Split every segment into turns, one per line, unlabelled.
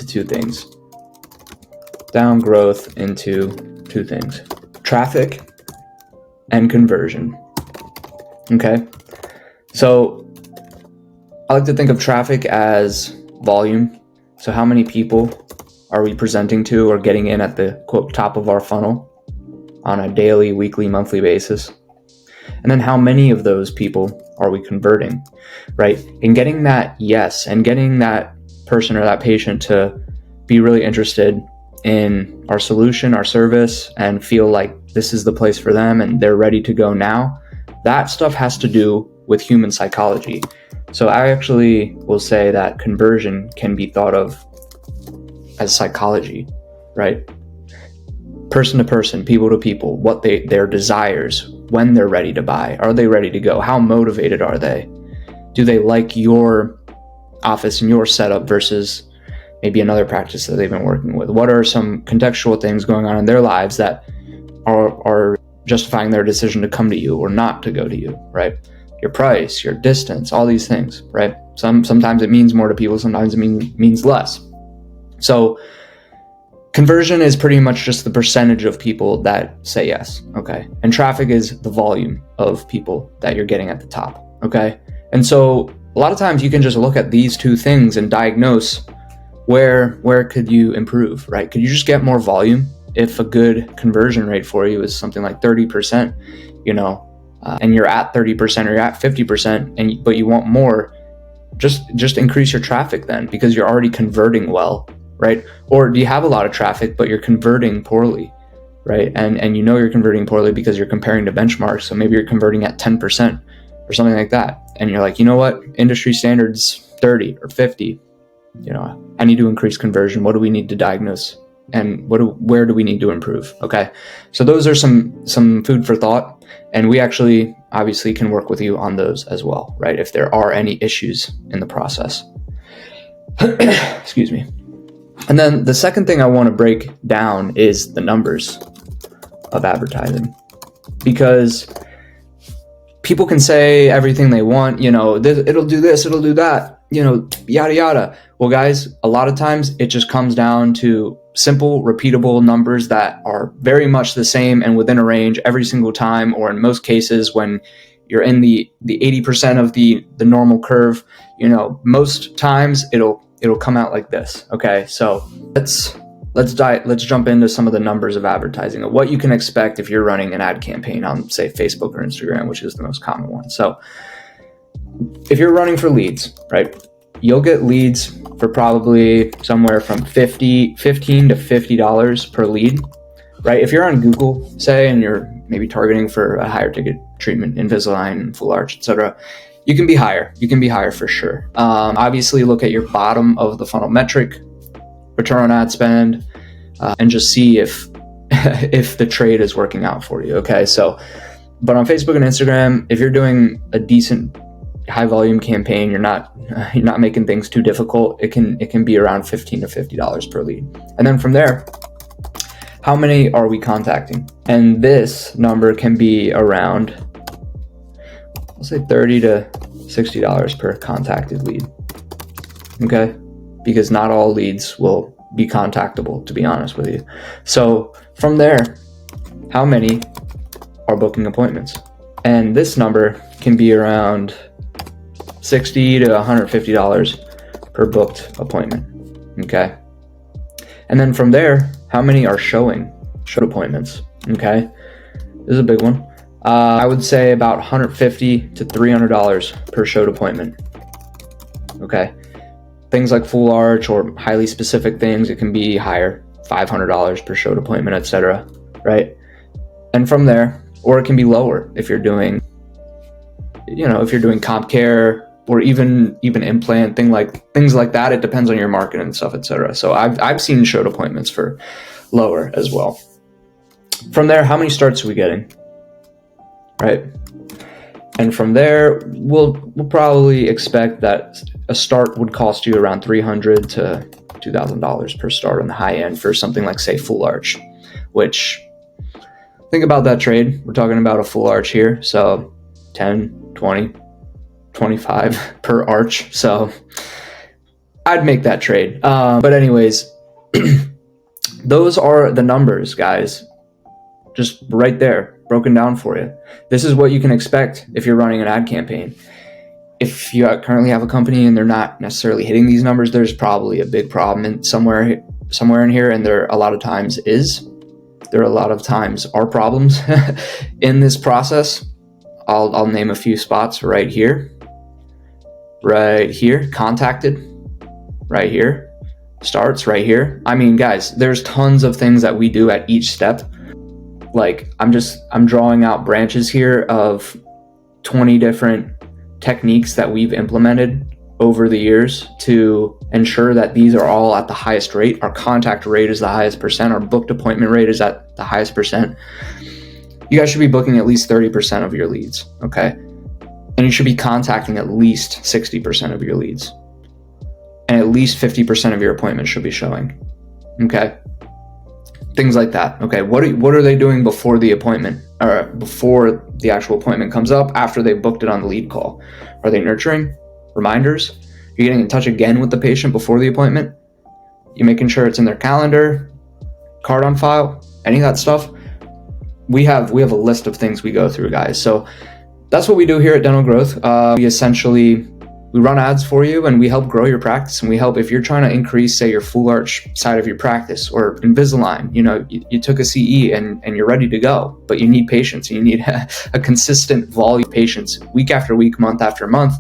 two things. Down growth into two things. Traffic and conversion. Okay? So I like to think of traffic as volume. So how many people are we presenting to or getting in at the quote top of our funnel on a daily, weekly, monthly basis? And then how many of those people are we converting, right? And getting that yes, and getting that person or that patient to be really interested in our solution, our service, and feel like this is the place for them and they're ready to go now. That stuff has to do with human psychology. So I actually will say that conversion can be thought of as psychology, right? Person to person, people to people, what their desires, when they're ready to buy. Are they ready to go? How motivated are they? Do they like your office and your setup versus maybe another practice that they've been working with? What are some contextual things going on in their lives that are justifying their decision to come to you or not to go to you, right? Your price, your distance, all these things, right? Sometimes it means more to people, sometimes it means less. So conversion is pretty much just the percentage of people that say yes, okay? And traffic is the volume of people that you're getting at the top, okay? And so a lot of times you can just look at these two things and diagnose where could you improve, right? Could you just get more volume? If a good conversion rate for you is something like 30%, and you're at 30% or you're at 50%, but you want more, just increase your traffic then, because you're already converting well, right? Or do you have a lot of traffic, but you're converting poorly, right? And you're converting poorly because you're comparing to benchmarks. So maybe you're converting at 10% or something like that. And you're like, you know what? Industry standards 30 or 50. I need to increase conversion. What do we need to diagnose? And where do we need to improve? Okay. So those are some food for thought. And we actually obviously can work with you on those as well, right? If there are any issues in the process. Excuse me. And then the second thing I want to break down is the numbers of advertising, because people can say everything they want, it'll do this, it'll do that, yada, yada. Well, guys, a lot of times it just comes down to simple, repeatable numbers that are very much the same and within a range every single time, or in most cases when you're in the 80% of the normal curve, most times it'll come out like this. Okay, so let's jump into some of the numbers of advertising, of what you can expect if you're running an ad campaign on, say, Facebook or Instagram, which is the most common one. So if you're running for leads, right, you'll get leads for probably somewhere from $15 to $50 per lead, right? If you're on Google, say, and you're maybe targeting for a higher ticket treatment, Invisalign, full arch, etc., you can be higher. You can be higher for sure. Obviously, look at your bottom of the funnel metric, return on ad spend, and just see if the trade is working out for you. Okay, so, but on Facebook and Instagram, if you're doing a decent high volume campaign, you're not making things too difficult, it can be around $15 to $50 per lead. And then from there, how many are we contacting? And this number can be around, I'll say $30 to $60 per contacted lead. Okay, because not all leads will be contactable, to be honest with you. So from there, how many are booking appointments? And this number can be around $60 to $150 per booked appointment. Okay. And then from there, how many are showed appointments? Okay. This is a big one. I would say about $150 to $300 per showed appointment. Okay. Things like full arch or highly specific things, it can be higher, $500 per showed appointment, etc. Right. And from there, or it can be lower if you're doing, comp care, or even implant, things like that. It depends on your market and stuff, etc. So I've seen showed appointments for lower as well. From there, how many starts are we getting? Right? And from there, we'll probably expect that a start would cost you around $300 to $2,000 per start on the high end for something like, say, full arch, which, think about that trade. We're talking about a full arch here. So 10, 20, 25 per arch. So I'd make that trade. But anyways, those are the numbers, guys. Just right there, broken down for you. This is what you can expect if you're running an ad campaign. If you currently have a company and they're not necessarily hitting these numbers, there's probably a big problem in somewhere in here, and there a lot of times are problems in this process. I'll name a few spots right here, contacted, right here, starts right here. I mean, guys, there's tons of things that we do at each step. Like I'm drawing out branches here of 20 different techniques that we've implemented over the years to ensure that these are all at the highest rate. Our contact rate is the highest percent. Our booked appointment rate is at the highest percent. You guys should be booking at least 30% of your leads, okay? And you should be contacting at least 60% of your leads. And at least 50% of your appointments should be showing, okay? Things like that, okay? What are they doing before the appointment, or before the actual appointment comes up, after they booked it on the lead call? Are they nurturing? Reminders? You're getting in touch again with the patient before the appointment? You making sure it's in their calendar, card on file, any of that stuff? We have a list of things we go through, guys. So that's what we do here at Dental Growth. We run ads for you, and we help grow your practice, and we help if you're trying to increase, say, your full arch side of your practice, or Invisalign. You know, you took a CE and you're ready to go, but you need patience. You need a consistent volume of patients week after week, month after month.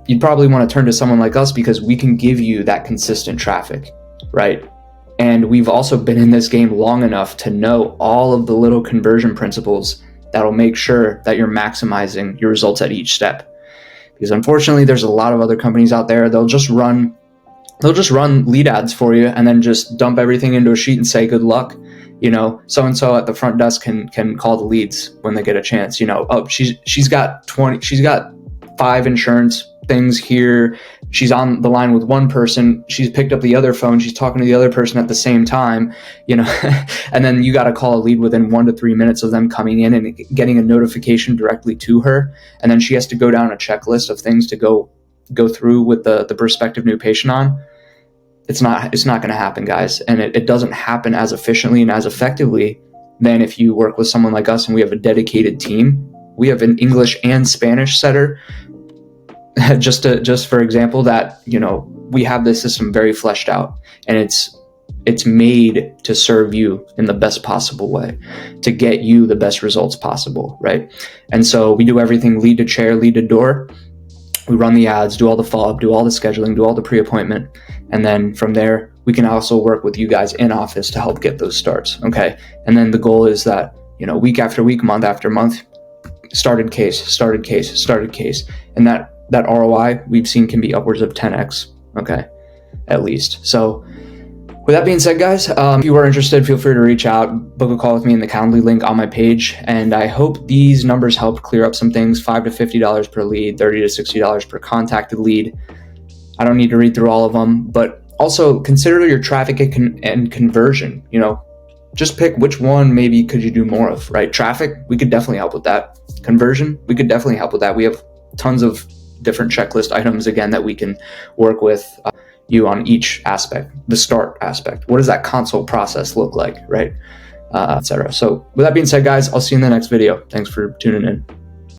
You'd probably want to turn to someone like us because we can give you that consistent traffic, right? And we've also been in this game long enough to know all of the little conversion principles that'll make sure that you're maximizing your results at each step. Because unfortunately, there's a lot of other companies out there. They'll just run lead ads for you and then just dump everything into a sheet and say good luck. You know, so and so at the front desk can call the leads when they get a chance. You know, oh, she's got 5 insurance things here. She's on the line with one person. She's picked up the other phone. She's talking to the other person at the same time, you know, and then you got to call a lead within 1 to 3 minutes of them coming in and getting a notification directly to her. And then she has to go down a checklist of things to go through with the prospective new patient on. It's not going to happen, guys. And it doesn't happen as efficiently and as effectively than if you work with someone like us and we have a dedicated team. We have an English and Spanish setter. Just for example, that, you know, we have this system very fleshed out, and it's made to serve you in the best possible way, to get you the best results possible, right? And so we do everything lead to chair, lead to door. We run the ads, do all the follow-up, do all the scheduling, do all the pre-appointment, and then from there we can also work with you guys in office to help get those starts, okay? And then the goal is that, you know, week after week, month after month, started case, and that ROI we've seen can be upwards of 10x, okay, at least. So with that being said, guys, if you are interested, feel free to reach out, book a call with me in the Calendly link on my page. And I hope these numbers helped clear up some things. $5 to $50 per lead, $30 to $60 per contacted lead. I don't need to read through all of them, but also consider your traffic and conversion. You know, just pick which one maybe could you do more of, right? Traffic, we could definitely help with that. Conversion, we could definitely help with that. We have tons of different checklist items, again, that we can work with you on each aspect. The start aspect, what does that consult process look like, right? Etc. So with that being said, guys, I'll see you in the next video. Thanks for tuning in.